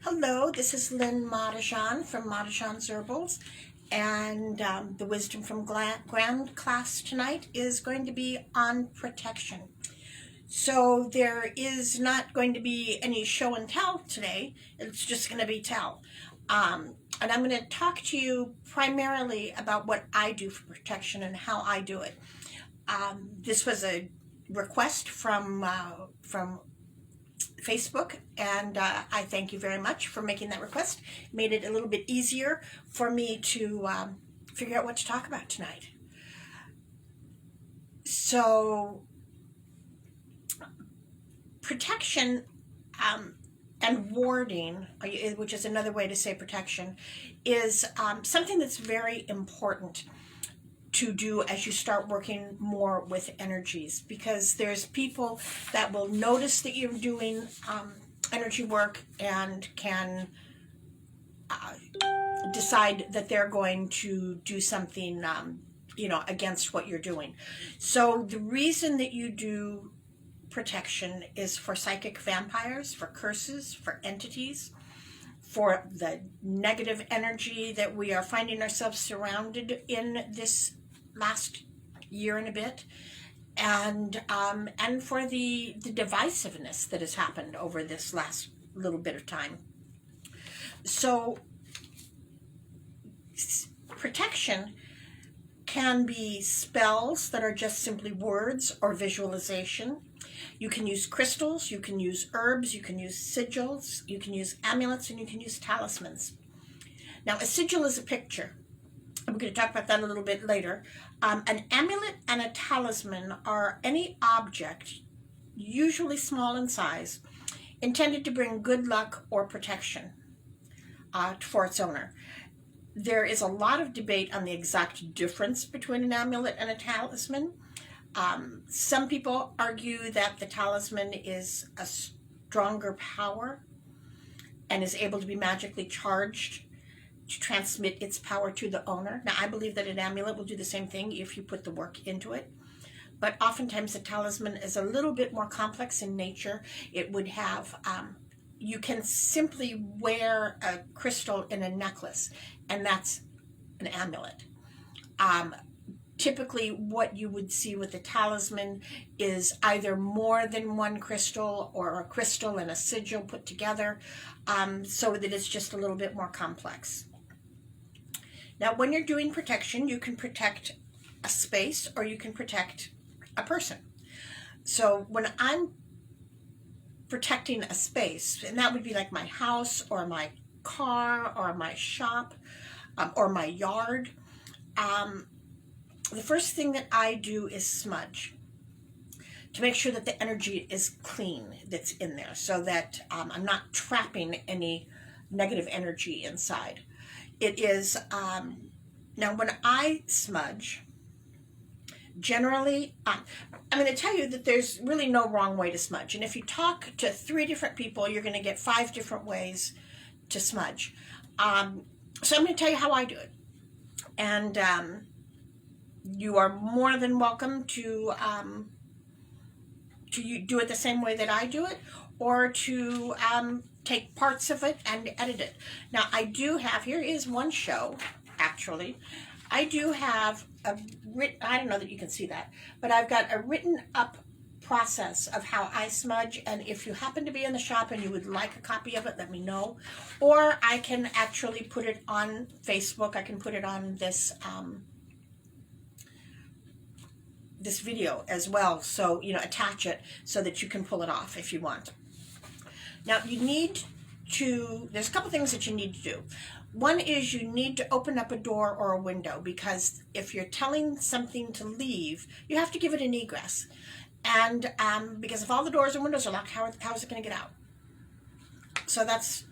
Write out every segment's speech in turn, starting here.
Hello, this is Lynn Madajan from Madajan's Herbals, and the wisdom from Grand class tonight is going to be on protection. So there is not going to be any show and tell today. It's just going to be tell. And I'm going to talk to you primarily about what I do for protection and how I do it. This was a request from Facebook, and I thank you very much for making that request. Made it a little bit easier for me to figure out what to talk about tonight. So, protection and warding, which is another way to say protection, is something that's very important to do as you start working more with energies, because there's people that will notice that you're doing energy work and can decide that they're going to do something against what you're doing. So the reason that you do protection is for psychic vampires, for curses, for entities, for the negative energy that we are finding ourselves surrounded in this last year and a bit, and for the divisiveness that has happened over this last little bit of time. So protection can be spells that are just simply words or visualization. You can use crystals, you can use herbs, you can use sigils, you can use amulets, and you can use talismans. Now, a sigil is a picture. I'm going to talk about that a little bit later. An amulet and a talisman are any object, usually small in size, intended to bring good luck or protection for its owner. There is a lot of debate on the exact difference between an amulet and a talisman. Some people argue that the talisman is a stronger power and is able to be magically charged to transmit its power to the owner. Now, I believe that an amulet will do the same thing if you put the work into it. But oftentimes a talisman is a little bit more complex in nature. It would have, you can simply wear a crystal in a necklace, and that's an amulet. Typically what you would see with a talisman is either more than one crystal or a crystal and a sigil put together, so that it's just a little bit more complex. Now, when you're doing protection, you can protect a space or you can protect a person. So when I'm protecting a space, and that would be like my house or my car or my shop or my yard, the first thing that I do is smudge to make sure that the energy is clean that's in there, so that I'm not trapping any negative energy inside. It is, now when I smudge, generally, I'm going to tell you that there's really no wrong way to smudge. And if you talk to 3 different people, you're going to get 5 different ways to smudge. So I'm going to tell you how I do it. And you are more than welcome to do it the same way that I do it, or to take parts of it and edit it. Now, I do have, here is one show, actually. I do have I don't know that you can see that, but I've got a written up process of how I smudge, and if you happen to be in the shop and you would like a copy of it, let me know. Or I can actually put it on Facebook. I can put it on this this video as well, so attach it so that you can pull it off if you want. Now, there's a couple things that you need to do. One is you need to open up a door or a window, because if you're telling something to leave, you have to give it an egress. And because if all the doors and windows are locked, how is it going to get out? So that's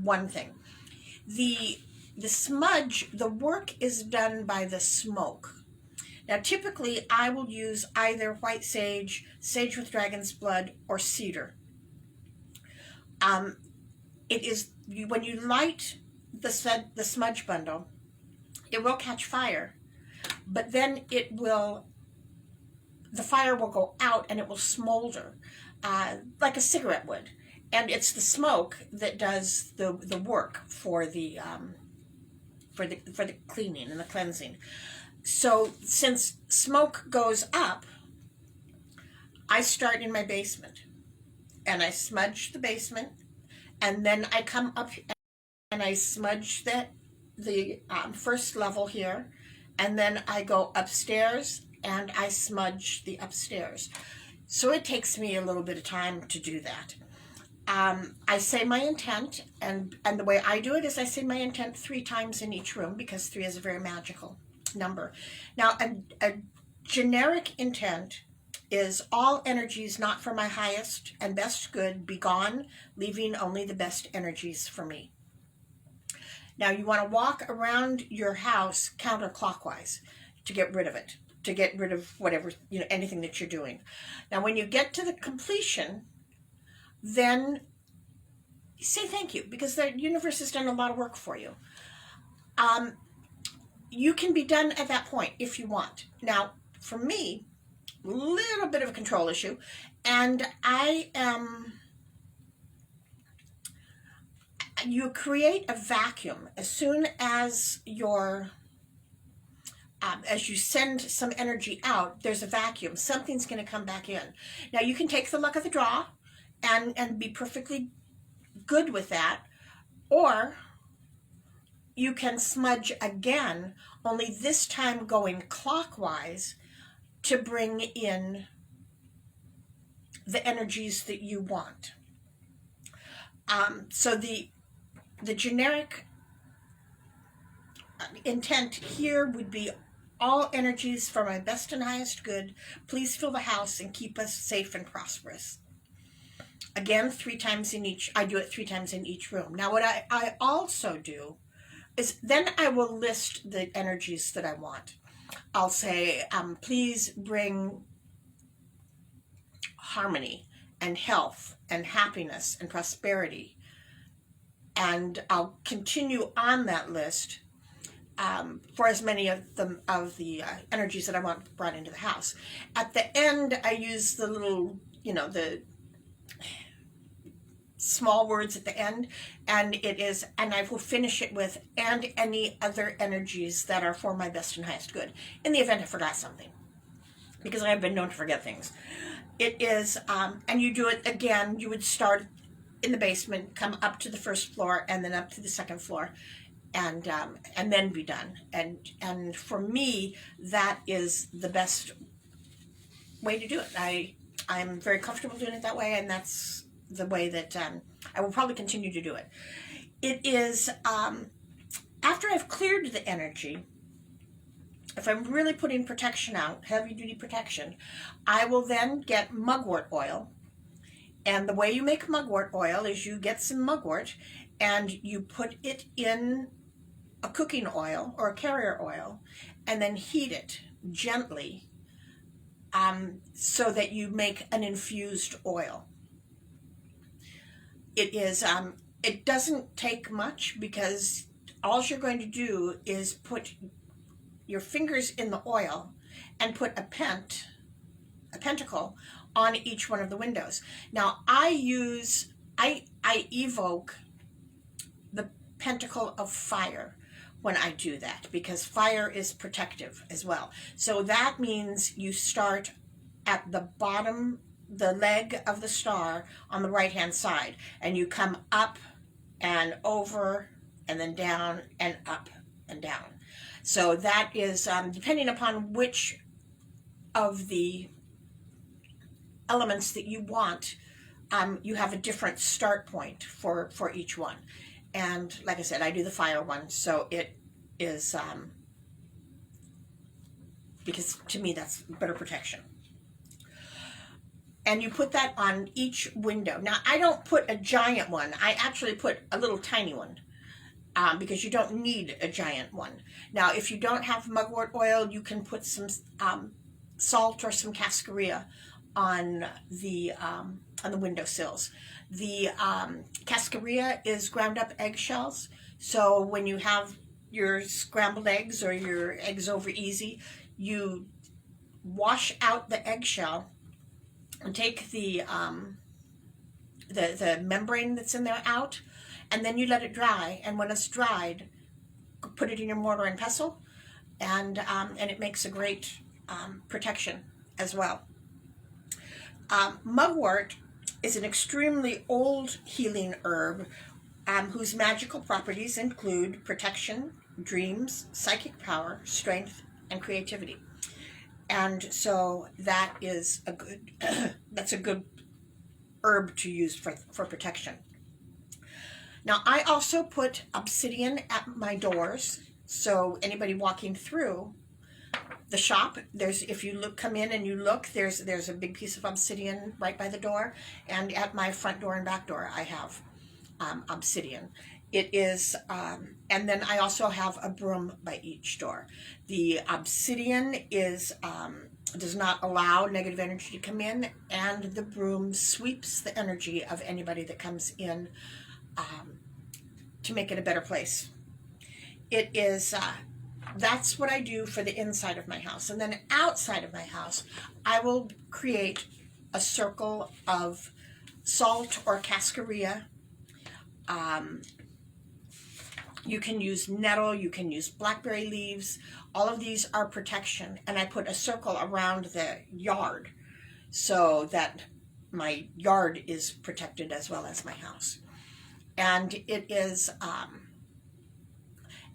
one thing. The smudge, the work is done by the smoke. Now, typically, I will use either white sage, sage with dragon's blood, or cedar. It is, when you light the smudge bundle, it will catch fire, but then the fire will go out and it will smolder like a cigarette would. and it's the smoke that does the work for the cleaning and the cleansing. So since smoke goes up, I start in my basement, and I smudge the basement, and then I come up and I smudge the first level here, and then I go upstairs and I smudge the upstairs. So it takes me a little bit of time to do that. I say my intent, and the way I do it is I say my intent 3 times in each room, because 3 is a very magical number. Now, a generic intent is all energies not for my highest and best good be gone, leaving only the best energies for me. Now, you want to walk around your house counterclockwise to get rid of it, to get rid of whatever, anything that you're doing. Now, when you get to the completion, then say thank you, because the universe has done a lot of work for you. You can be done at that point if you want. Now, for me, a little bit of a control issue, and you create a vacuum as soon as as you send some energy out. There's a vacuum. Something's going to come back in. Now, you can take the luck of the draw and be perfectly good with that, or you can smudge again, only this time going clockwise, to bring in the energies that you want. So the generic intent here would be all energies for my best and highest good. Please fill the house and keep us safe and prosperous. Again, 3 times in each. I do it 3 times in each room. Now, what I also do is then I will list the energies that I want. I'll say, please bring harmony and health and happiness and prosperity. And I'll continue on that list for as many of the energies that I want brought into the house. At the end, I use the little, the small words at the end, and I will finish it with, and any other energies that are for my best and highest good, in the event I forgot something, because I have been known to forget things. It is, and you do it again. You would start in the basement, come up to the first floor, and then up to the second floor, and then be done. And for me, that is the best way to do it. I'm very comfortable doing it that way, and that's the way that I will probably continue to do it. It is, after I've cleared the energy, if I'm really putting protection out, heavy duty protection, I will then get mugwort oil. And the way you make mugwort oil is you get some mugwort and you put it in a cooking oil or a carrier oil, and then heat it gently so that you make an infused oil. It is, it doesn't take much, because all you're going to do is put your fingers in the oil and put a pentacle on each one of the windows. Now, I evoke the pentacle of fire when I do that, because fire is protective as well. So that means you start at the bottom, the leg of the star on the right hand side, and you come up and over and then down and up and down. So that is, depending upon which of the elements that you want, you have a different start point for each one. And like I said, I do the fire one, so it is, because to me that's better protection. And you put that on each window. Now, I don't put a giant one. I actually put a little tiny one, because you don't need a giant one. Now, if you don't have mugwort oil, you can put some salt or some cascarilla on the windowsills. The cascarilla is ground up eggshells. So when you have your scrambled eggs or your eggs over easy, you wash out the eggshell and take the the membrane that's in there out, and then you let it dry. And when it's dried, put it in your mortar and pestle, and it makes a great protection as well. Mugwort is an extremely old healing herb whose magical properties include protection, dreams, psychic power, strength, and creativity. And so that is a good that's a good herb to use for protection. Now, I also put obsidian at my doors, so anybody walking through the shop, if you come in and you look, there's a big piece of obsidian right by the door, and at my front door and back door I have obsidian. It is, and then I also have a broom by each door. The obsidian does not allow negative energy to come in, and the broom sweeps the energy of anybody that comes in to make it a better place. It is, that's what I do for the inside of my house. And then outside of my house, I will create a circle of salt or cascarilla. You can use nettle, you can use blackberry leaves. All of these are protection. And I put a circle around the yard so that my yard is protected as well as my house. And it is,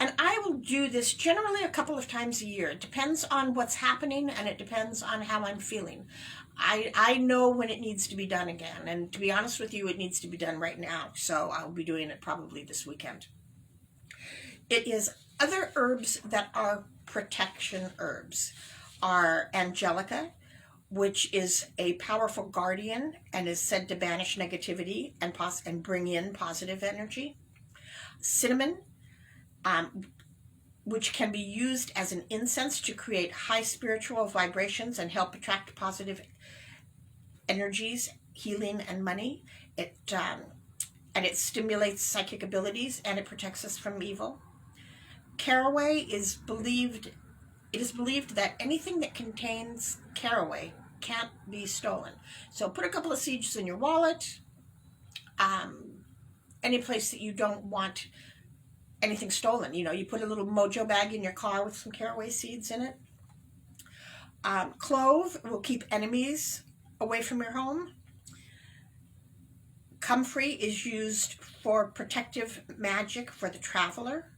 and I will do this generally a couple of times a year. It depends on what's happening, and it depends on how I'm feeling. I know when it needs to be done again. And to be honest with you, it needs to be done right now. So I'll be doing it probably this weekend. It is other herbs that are protection herbs are angelica, which is a powerful guardian and is said to banish negativity and bring in positive energy. Cinnamon, which can be used as an incense to create high spiritual vibrations and help attract positive energies, healing, and money. It stimulates psychic abilities, and it protects us from evil. Caraway it is believed that anything that contains caraway can't be stolen. So put a couple of seeds in your wallet, any place that you don't want anything stolen. You know, you put a little mojo bag in your car with some caraway seeds in it. Clove will keep enemies away from your home. Comfrey is used for protective magic for the traveler,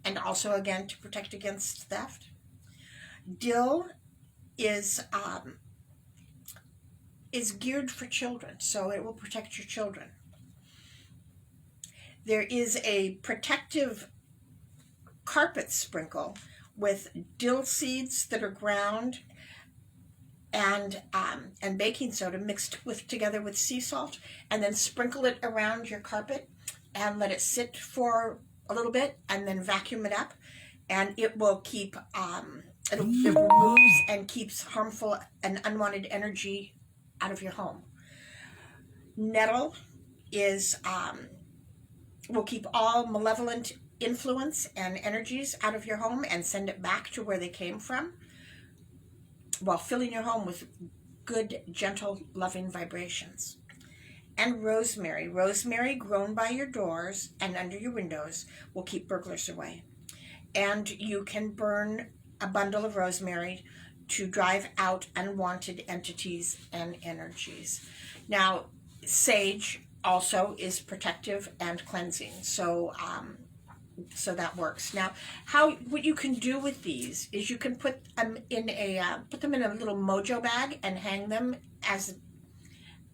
and also again to protect against theft. Dill is geared for children, so it will protect your children. There is a protective carpet sprinkle with dill seeds that are ground and baking soda mixed together with sea salt, and then sprinkle it around your carpet and let it sit for a little bit, and then vacuum it up, and it will keep it removes and keeps harmful and unwanted energy out of your home. Nettle will keep all malevolent influence and energies out of your home and send it back to where they came from, while filling your home with good, gentle, loving vibrations. And rosemary. Rosemary grown by your doors and under your windows will keep burglars away. And you can burn a bundle of rosemary to drive out unwanted entities and energies. Now, sage also is protective and cleansing, so that works. Now, what you can do with these is you can put them in a little mojo bag and hang them as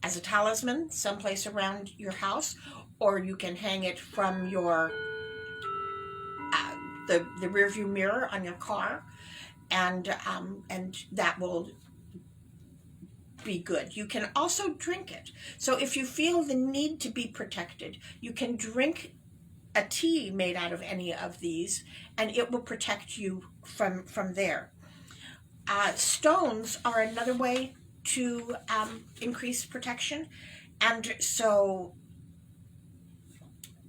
a talisman someplace around your house, or you can hang it from your the rear view mirror on your car, and that will be good. You can also drink it. So if you feel the need to be protected, you can drink a tea made out of any of these, and it will protect you from there. Stones are another way to increase protection, and so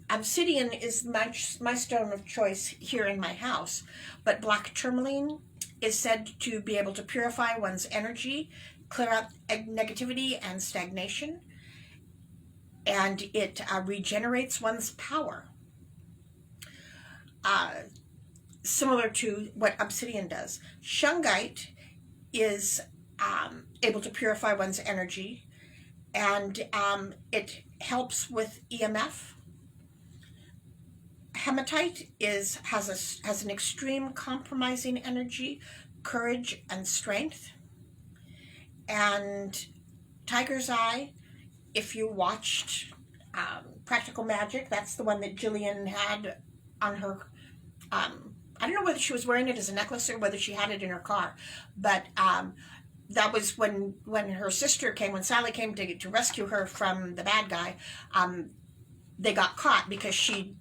obsidian is my stone of choice here in my house, but black tourmaline is said to be able to purify one's energy, clear out negativity and stagnation. and it regenerates one's power, similar to what obsidian does. Shungite is able to purify one's energy, and it helps with EMF. Hematite has an extreme compromising energy, courage, and strength. And tiger's eye, if you watched Practical Magic, that's the one that Jillian had on her. I don't know whether she was wearing it as a necklace or whether she had it in her car, but that was when her sister came, when Sally came to rescue her from the bad guy. They got caught because she'd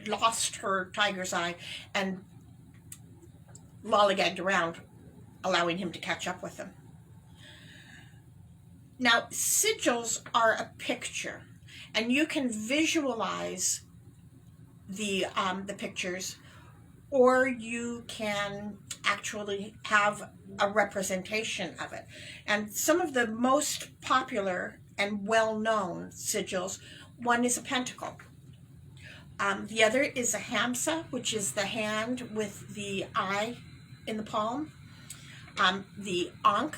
lost her tiger's eye and lollygagged around, allowing him to catch up with them. Now, sigils are a picture, and you can visualize the pictures, or you can actually have a representation of it. And some of the most popular and well-known sigils, one is a pentacle. The other is a hamsa, which is the hand with the eye in the palm. The ankh,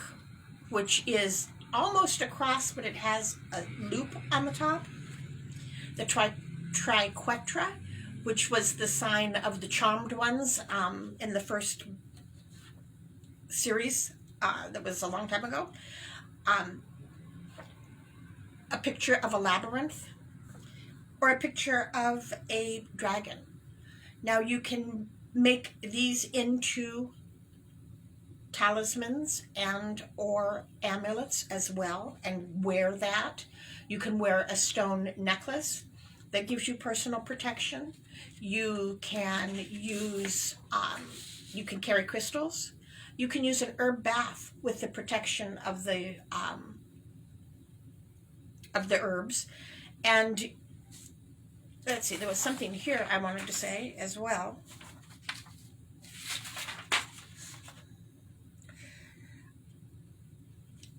which is almost a cross, but it has a loop on the top. The triquetra, which was the sign of the charmed ones in the first series that was a long time ago. A picture of a labyrinth, or a picture of a dragon. Now you can make these into talismans and or amulets as well, and wear that. You can wear a stone necklace that gives you personal protection. You can use, you can carry crystals. You can use an herb bath with the protection of the herbs. And let's see, there was something here I wanted to say as well.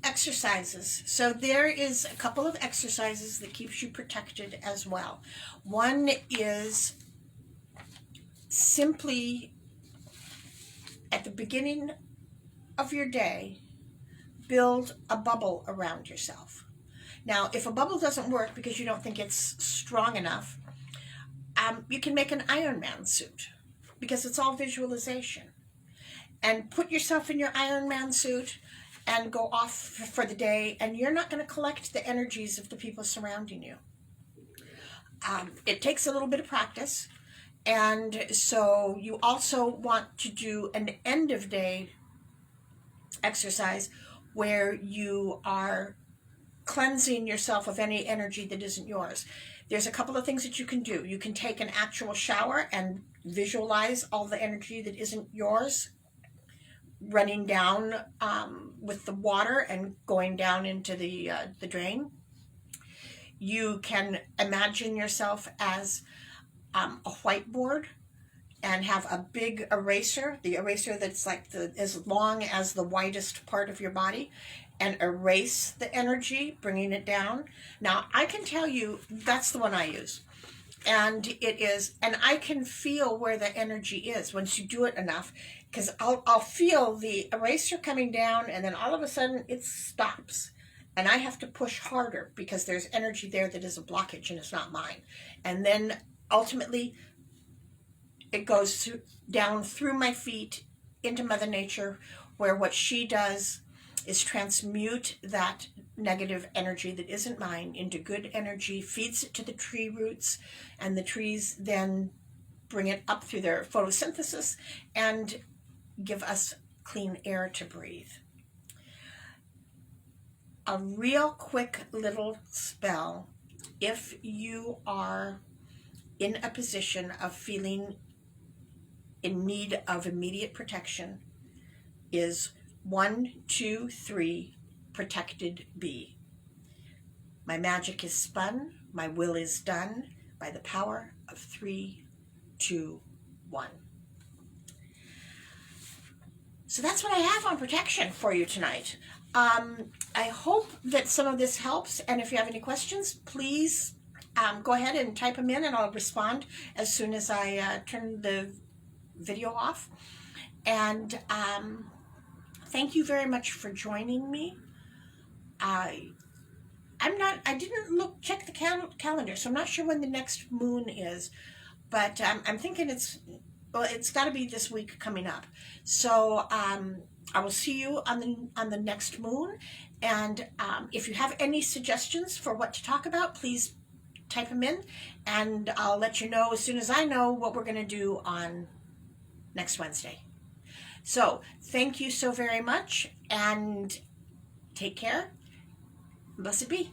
Exercises. So there is a couple of exercises that keeps you protected as well. One is simply at the beginning of your day, build a bubble around yourself. Now, if a bubble doesn't work because you don't think it's strong enough, you can make an Iron Man suit, because it's all visualization. And put yourself in your Iron Man suit and go off for the day, and you're not going to collect the energies of the people surrounding you. It takes a little bit of practice, and so you also want to do an end of day exercise where you are cleansing yourself of any energy that isn't yours. There's a couple of things that you can do. You can take an actual shower and visualize all the energy that isn't yours running down with the water and going down into the drain. You can imagine yourself as a whiteboard and have a big eraser, the eraser that's like as long as the widest part of your body, and erase the energy, bringing it down. Now, I can tell you that's the one I use. And it is, and I can feel where the energy is once you do it enough, because I'll feel the eraser coming down, and then all of a sudden it stops. And I have to push harder because there's energy there that is a blockage and it's not mine. And then ultimately it goes down through my feet into Mother Nature, where what she does is transmute that negative energy that isn't mine into good energy, feeds it to the tree roots, and the trees then bring it up through their photosynthesis and give us clean air to breathe. A real quick little spell, if you are in a position of feeling in need of immediate protection, is 1, 2, 3, protected be. My magic is spun, my will is done, by the power of 3, 2, 1. So that's what I have on protection for you tonight. I hope that some of this helps, and if you have any questions, please go ahead and type them in, and I'll respond as soon as I turn the video off. And thank you very much for joining me. I didn't check the calendar, so I'm not sure when the next moon is, but I'm thinking it's got to be this week coming up. So I will see you on the next moon, and if you have any suggestions for what to talk about, please type them in, and I'll let you know as soon as I know what we're going to do on next Wednesday. So thank you so very much, and take care. Blessed be.